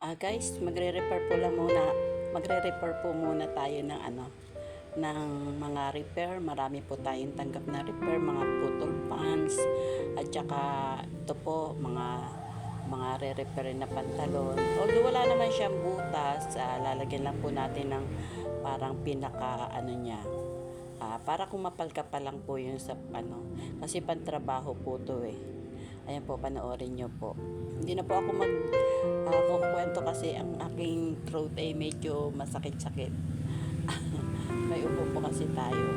Guys, magre-repair po muna tayo ng ng mga repair. Marami po tayong tanggap na repair, mga putol pants, at saka ito po, mga re-repair na pantalon. Although wala naman siyang butas, lalagyan lang po natin ng parang pinaka niya. Para kung mapalka pa lang po yun sa kasi pantrabaho po to eh. Ayan po, panoorin nyo po. Hindi na po ako kukwento kasi ang aking throat ay medyo masakit-sakit. May upo po kasi tayo.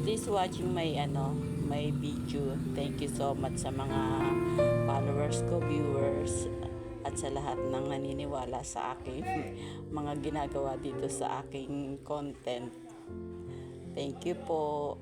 Please watching my video. Thank you so much sa mga followers ko, viewers, at sa lahat ng naniniwala sa aking mga ginagawa dito sa aking content. Thank you po.